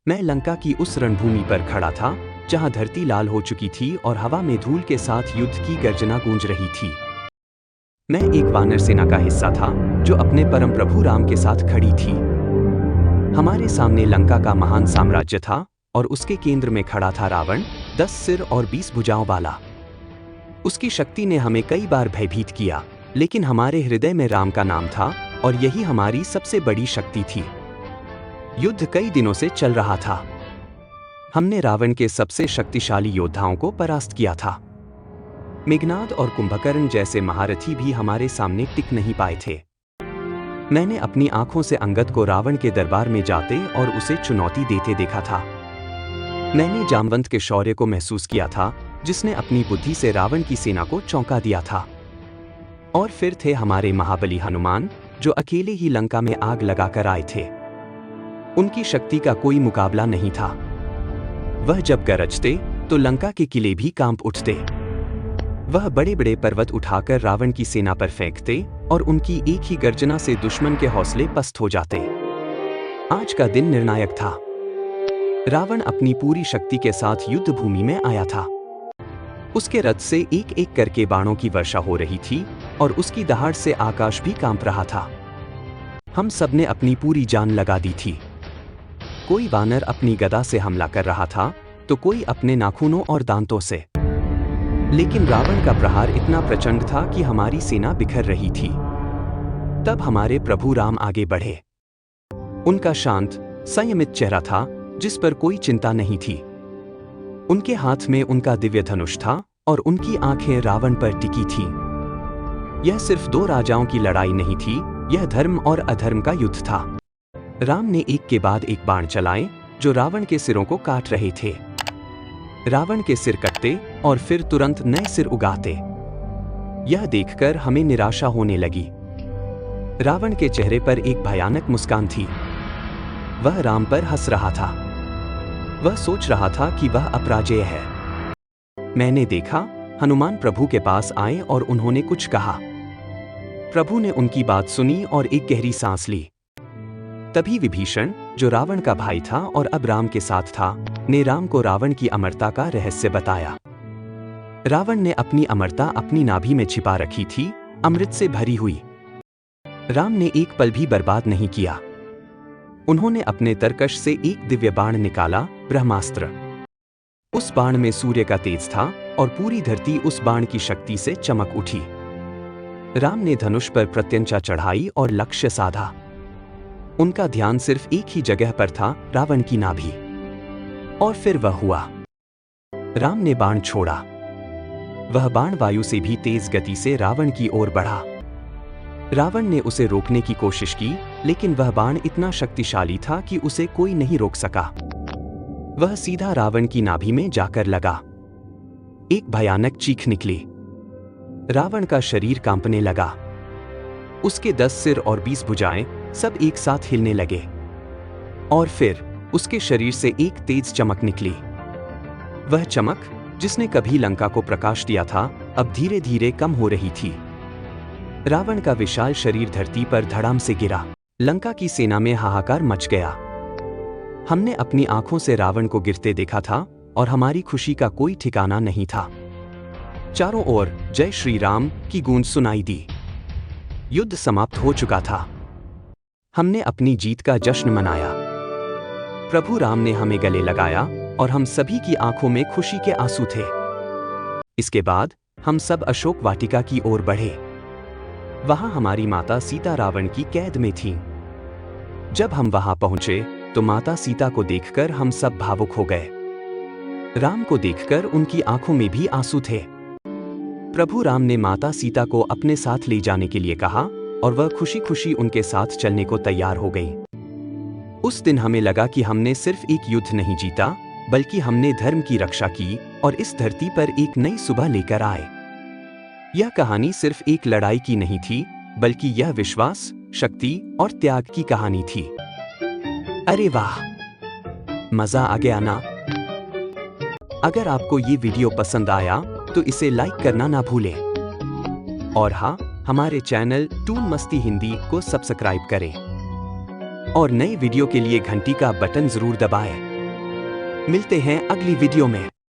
मैं लंका की उस रणभूमि पर खड़ा था जहां धरती लाल हो चुकी थी और हवा में धूल के साथ युद्ध की गर्जना गूंज रही थी। मैं एक वानर सेना का हिस्सा था जो अपने परम प्रभु राम के साथ खड़ी थी। हमारे सामने लंका का महान साम्राज्य था और उसके केंद्र में खड़ा था रावण, 10 सिर और 20 भुजाओं वाला। उसकी शक्ति ने हमें कई बार भयभीत किया, लेकिन हमारे हृदय में राम का नाम था और यही हमारी सबसे बड़ी शक्ति थी। युद्ध कई दिनों से चल रहा था। हमने रावण के सबसे शक्तिशाली योद्धाओं को परास्त किया था। मेघनाद और कुंभकर्ण जैसे महारथी भी हमारे सामने टिक नहीं पाए थे। मैंने अपनी आंखों से अंगद को रावण के दरबार में जाते और उसे चुनौती देते देखा था। मैंने जामवंत के शौर्य को महसूस किया था, जिसने अपनी बुद्धि से रावण की सेना को चौंका दिया था। और फिर थे हमारे महाबली हनुमान, जो अकेले ही लंका में आग लगाकर आए थे। उनकी शक्ति का कोई मुकाबला नहीं था। वह जब गरजते तो लंका के किले भी कांप उठते। वह बड़े बड़े पर्वत उठाकर रावण की सेना पर फेंकते और उनकी एक ही गर्जना से दुश्मन के हौसले पस्त हो जाते। आज का दिन निर्णायक था। रावण अपनी पूरी शक्ति के साथ युद्ध भूमि में आया था। उसके रथ से एक एक करके बाणों की वर्षा हो रही थी और उसकी दहाड़ से आकाश भी कांप रहा था। हम सबने अपनी पूरी जान लगा दी थी। कोई वानर अपनी गदा से हमला कर रहा था तो कोई अपने नाखूनों और दांतों से। लेकिन रावण का प्रहार इतना प्रचंड था कि हमारी सेना बिखर रही थी। तब हमारे प्रभु राम आगे बढ़े। उनका शांत, संयमित चेहरा था जिस पर कोई चिंता नहीं थी। उनके हाथ में उनका दिव्य धनुष था और उनकी आंखें रावण पर टिकी थीं। यह सिर्फ दो राजाओं की लड़ाई नहीं थी, यह धर्म और अधर्म का युद्ध था। राम ने एक के बाद एक बाण चलाए जो रावण के सिरों को काट रहे थे। रावण के सिर कटते और फिर तुरंत नए सिर उगाते। यह देखकर हमें निराशा होने लगी। रावण के चेहरे पर एक भयानक मुस्कान थी। वह राम पर हंस रहा था। वह सोच रहा था कि वह अपराजेय है। मैंने देखा, हनुमान प्रभु के पास आए और उन्होंने कुछ कहा। प्रभु ने उनकी बात सुनी और एक गहरी सांस ली। तभी विभीषण, जो रावण का भाई था और अब राम के साथ था, ने राम को रावण की अमरता का रहस्य बताया। रावण ने अपनी अमरता अपनी नाभि में छिपा रखी थी, अमृत से भरी हुई। राम ने एक पल भी बर्बाद नहीं किया। उन्होंने अपने तरकश से एक दिव्य बाण निकाला, ब्रह्मास्त्र। उस बाण में सूर्य का तेज था और पूरी धरती उस बाण की शक्ति से चमक उठी। राम ने धनुष पर प्रत्यंचा चढ़ाई और लक्ष्य साधा। उनका ध्यान सिर्फ एक ही जगह पर था, रावण की नाभि। और फिर वह हुआ। राम ने बाण छोड़ा। वह बाण वायु से भी तेज गति से रावण की ओर बढ़ा। रावण ने उसे रोकने की कोशिश की, लेकिन वह बाण इतना शक्तिशाली था कि उसे कोई नहीं रोक सका। वह सीधा रावण की नाभि में जाकर लगा। एक भयानक चीख निकली। रावण का शरीर कांपने लगा। उसके 10 सिर और 20 भुजाएं सब एक साथ हिलने लगे। और फिर उसके शरीर से एक तेज चमक निकली। वह चमक, जिसने कभी लंका को प्रकाश दिया था, अब धीरे धीरे कम हो रही थी। रावण का विशाल शरीर धरती पर धड़ाम से गिरा। लंका की सेना में हाहाकार मच गया। हमने अपनी आंखों से रावण को गिरते देखा था और हमारी खुशी का कोई ठिकाना नहीं था। चारों ओर जय श्री राम की गूंज सुनाई दी। युद्ध समाप्त हो चुका था। हमने अपनी जीत का जश्न मनाया। प्रभु राम ने हमें गले लगाया और हम सभी की आंखों में खुशी के आंसू थे। इसके बाद हम सब अशोक वाटिका की ओर बढ़े। वहां हमारी माता सीता रावण की कैद में थीं। जब हम वहां पहुंचे तो माता सीता को देखकर हम सब भावुक हो गए। राम को देखकर उनकी आंखों में भी आंसू थे। प्रभु राम ने माता सीता को अपने साथ ले जाने के लिए कहा और वह खुशी खुशी उनके साथ चलने को तैयार हो गई। उस दिन हमें लगा कि हमने सिर्फ एक युद्ध नहीं जीता, बल्कि हमने धर्म की रक्षा की और इस धरती पर एक नई सुबह लेकर आए। यह कहानी सिर्फ एक लड़ाई की नहीं थी, बल्कि यह विश्वास, शक्ति और त्याग की कहानी थी। अरे वाह, मजा आ गया ना? अगर आपको ये वीडियो पसंद आया तो इसे लाइक करना ना भूलें। और हाँ, हमारे चैनल टून मस्ती हिंदी को सब्सक्राइब करें और नई वीडियो के लिए घंटी का बटन जरूर दबाएं। मिलते हैं अगली वीडियो में।